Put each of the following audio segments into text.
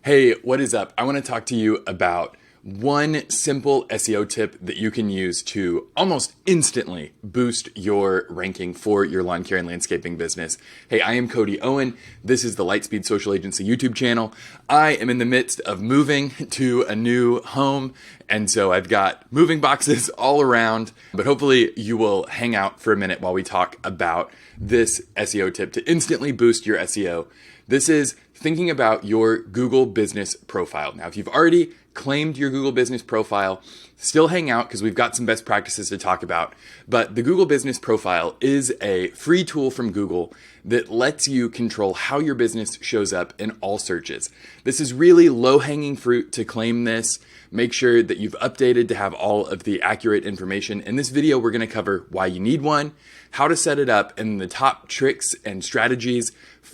Hey, what is up? I want to talk to you about one simple SEO tip that you can use to almost instantly boost your ranking for your lawn care and landscaping business. Hey, I am Cody Owen. This is the Lightspeed Social Agency YouTube channel. I am in the midst of moving to a new home, and so I've got moving boxes all around, but hopefully you will hang out for a minute while we talk about this SEO tip to instantly boost your SEO. This is thinking about your Google business profile. Now, if you've already claimed your Google business profile, still hang out because we've got some best practices to talk about. But the Google business profile is a free tool from Google that lets you control how your business shows up in all searches. This is really low-hanging fruit to claim this. Make sure that you've updated to have all of the accurate information. In this video, we're going to cover why you need one, how to set it up, and the top tricks and strategies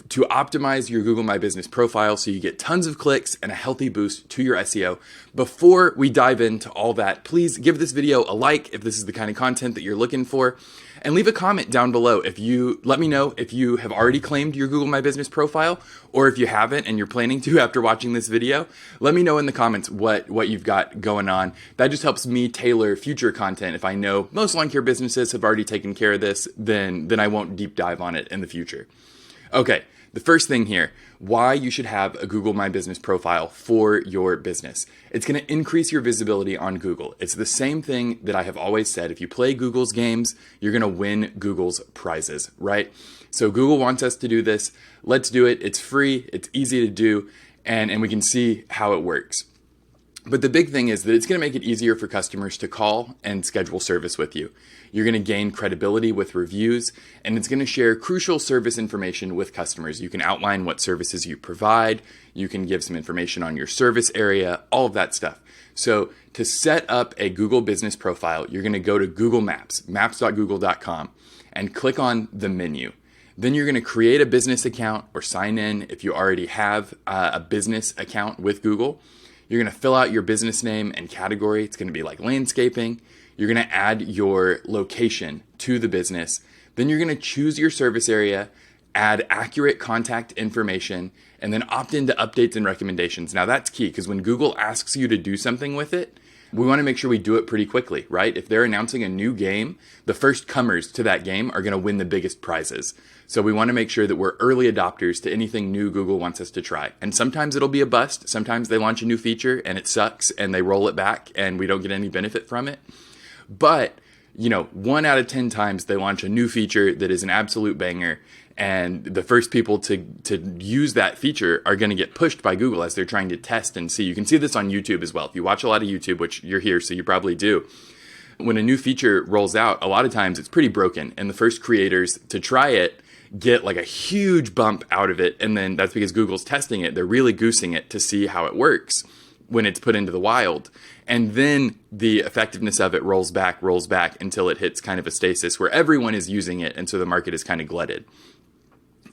to optimize your Google My Business profile so you get tons of clicks and a healthy boost to your SEO. Before we dive into all that, please give this video a like if this is the kind of content that you're looking for, and leave a comment down below. Let me know if you have already claimed your Google My Business profile, or if you haven't and you're planning to after watching this video. Let me know in the comments what you've got going on. That just helps me tailor future content. If I know most lawn care businesses have already taken care of this, then I won't deep dive on it in the future. Okay, the first thing here, why you should have a Google My Business profile for your business. It's going to increase your visibility on Google. It's the same thing that I have always said. If you play Google's games, you're going to win Google's prizes, right? So Google wants us to do this. Let's do it. It's free. It's easy to do. And we can see how it works. But the big thing is that it's going to make it easier for customers to call and schedule service with you. You're going to gain credibility with reviews, and it's going to share crucial service information with customers. You can outline what services you provide. You can give some information on your service area, all of that stuff. So to set up a Google business profile, you're going to go to Google Maps, maps.google.com, and click on the menu. Then you're going to create a business account or sign in if you already have a business account with Google. You're going to fill out your business name and category. It's going to be like landscaping. You're going to add your location to the business. Then you're going to choose your service area, add accurate contact information, and then opt into updates and recommendations. Now that's key because when Google asks you to do something with it, we want to make sure we do it pretty quickly, right? If they're announcing a new game, the first comers to that game are going to win the biggest prizes. So we want to make sure that we're early adopters to anything new Google wants us to try. And sometimes it'll be a bust. Sometimes they launch a new feature and it sucks and they roll it back and we don't get any benefit from it. But, 1 out of 10 times they launch a new feature that is an absolute banger, and the first people to use that feature are going to get pushed by Google as they're trying to test and see. You can see this on YouTube as well. If you watch a lot of YouTube, which you're here, so you probably do, when a new feature rolls out, a lot of times it's pretty broken, and the first creators to try it get like a huge bump out of it, and then that's because Google's testing it. They're really goosing it to see how it works when it's put into the wild. And then the effectiveness of it rolls back until it hits kind of a stasis where everyone is using it, and so the market is kind of glutted.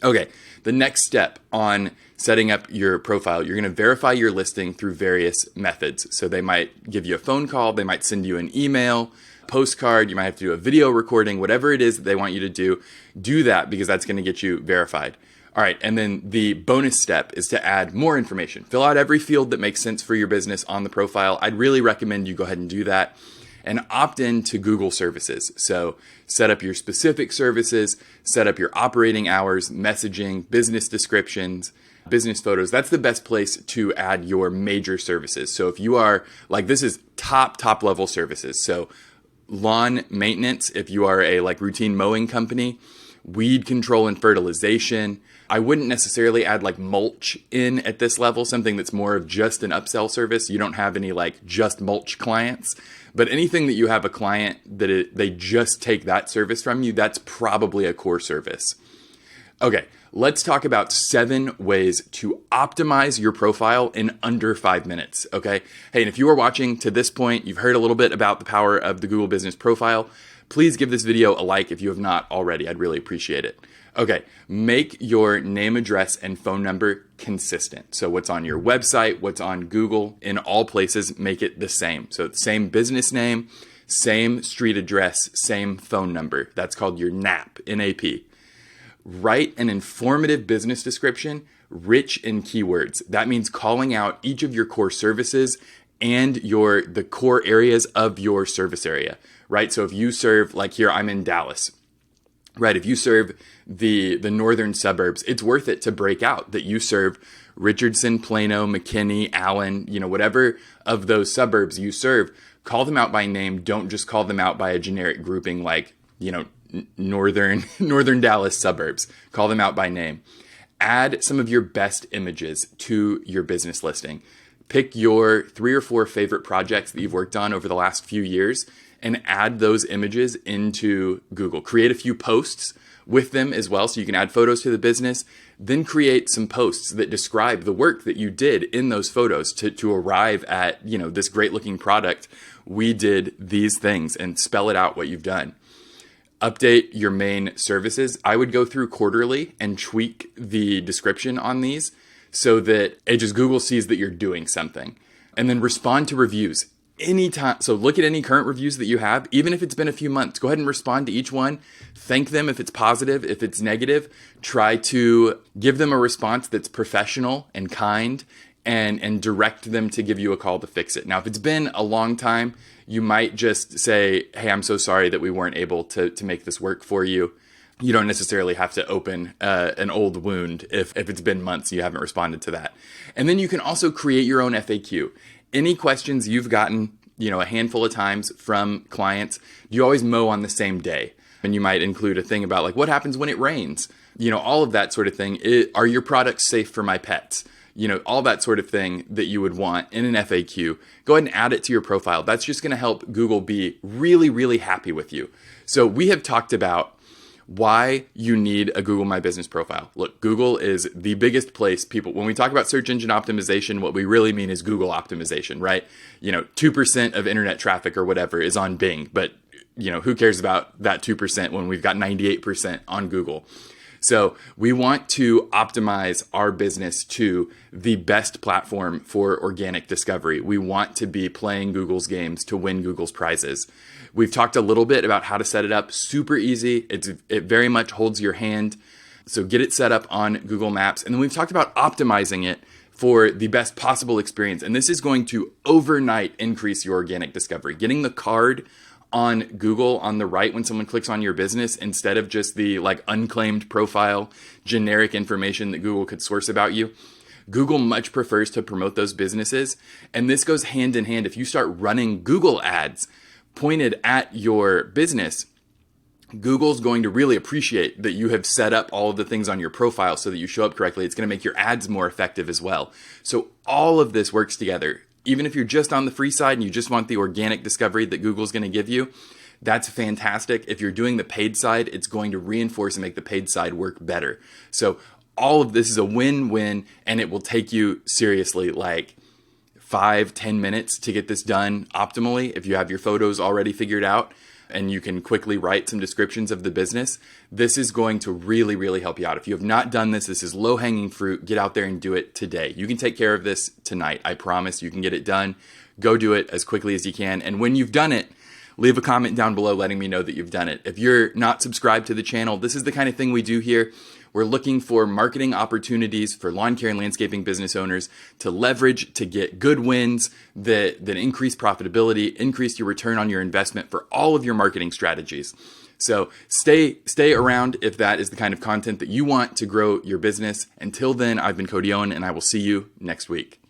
Okay, the next step on setting up your profile, you're going to verify your listing through various methods. So they might give you a phone call, they might send you an email, postcard, you might have to do a video recording, whatever it is that they want you to do that because that's going to get you verified. All right, and then the bonus step is to add more information. Fill out every field that makes sense for your business on the profile. I'd really recommend you go ahead and do that and opt in to Google services. So set up your specific services, set up your operating hours, messaging, business descriptions, business photos. That's the best place to add your major services. So if you are this is top level services. So lawn maintenance, if you are a routine mowing company, weed control and fertilization. I wouldn't necessarily add mulch in at this level, something that's more of just an upsell service. You don't have any just mulch clients, but anything that you have a client that they just take that service from you, that's probably a core service. Okay, let's talk about 7 ways to optimize your profile in under 5 minutes, okay? Hey, and if you are watching to this point, you've heard a little bit about the power of the Google Business Profile. Please give this video a like if you have not already. I'd really appreciate it. Okay, make your name, address, and phone number consistent. So what's on your website, what's on Google, in all places, make it the same. So same business name, same street address, same phone number. That's called your NAP, N-A-P. Write an informative business description rich in keywords. That means calling out each of your core services and the core areas of your service area, right? So if you serve, like here, I'm in Dallas, right? If you serve the northern suburbs, it's worth it to break out that you serve Richardson, Plano, McKinney, Allen, whatever of those suburbs you serve. Call them out by name. Don't just call them out by a generic grouping like, northern Dallas suburbs. Call them out by name. Add some of your best images to your business listing. Pick your 3 or 4 favorite projects that you've worked on over the last few years and add those images into Google. Create a few posts with them as well, so you can add photos to the business. Then create some posts that describe the work that you did in those photos to arrive at, this great looking product. We did these things, and spell it out what you've done. Update your main services. I would go through quarterly and tweak the description on these so that Google sees that you're doing something. And then respond to reviews anytime. So look at any current reviews that you have, even if it's been a few months. Go ahead and respond to each one. Thank them if it's positive. If it's negative, try to give them a response that's professional and kind, and direct them to give you a call to fix it. Now, if it's been a long time, you might just say, hey, I'm so sorry that we weren't able to make this work for you. You don't necessarily have to open an old wound if it's been months and you haven't responded to that. And then you can also create your own FAQ. Any questions you've gotten, a handful of times from clients, you always mow on the same day. And you might include a thing about like, what happens when it rains? All of that sort of thing. Are your products safe for my pets? All that sort of thing that you would want in an FAQ. Go ahead and add it to your profile. That's just going to help Google be really, really happy with you. So we have talked about why you need a Google My Business profile. Look, Google is the biggest place when we talk about search engine optimization, what we really mean is Google optimization, right? 2% of internet traffic or whatever is on Bing, but who cares about that 2% when we've got 98% on Google? So we want to optimize our business to the best platform for organic discovery. We want to be playing Google's games to win Google's prizes. We've talked a little bit about how to set it up. Super easy. It very much holds your hand. So get it set up on Google Maps. And then we've talked about optimizing it for the best possible experience. And this is going to overnight increase your organic discovery. Getting the card on Google on the right when someone clicks on your business instead of just the unclaimed profile, generic information that Google could source about you. Google much prefers to promote those businesses. And this goes hand in hand. If you start running Google ads pointed at your business, Google's going to really appreciate that you have set up all of the things on your profile so that you show up correctly. It's going to make your ads more effective as well. So all of this works together. Even if you're just on the free side and you just want the organic discovery that Google's going to give you, that's fantastic. If you're doing the paid side, it's going to reinforce and make the paid side work better. So all of this is a win-win, and it will take you seriously 5-10 minutes to get this done optimally. If you have your photos already figured out and you can quickly write some descriptions of the business, this is going to really, really help you out. If you have not done this, this is low-hanging fruit. Get out there and do it today. You can take care of this tonight. I promise you can get it done. Go do it as quickly as you can. And when you've done it, leave a comment down below letting me know that you've done it. If you're not subscribed to the channel, this is the kind of thing we do here. We're looking for marketing opportunities for lawn care and landscaping business owners to leverage to get good wins that increase profitability, increase your return on your investment for all of your marketing strategies. So stay around if that is the kind of content that you want to grow your business. Until then, I've been Cody Owen, and I will see you next week.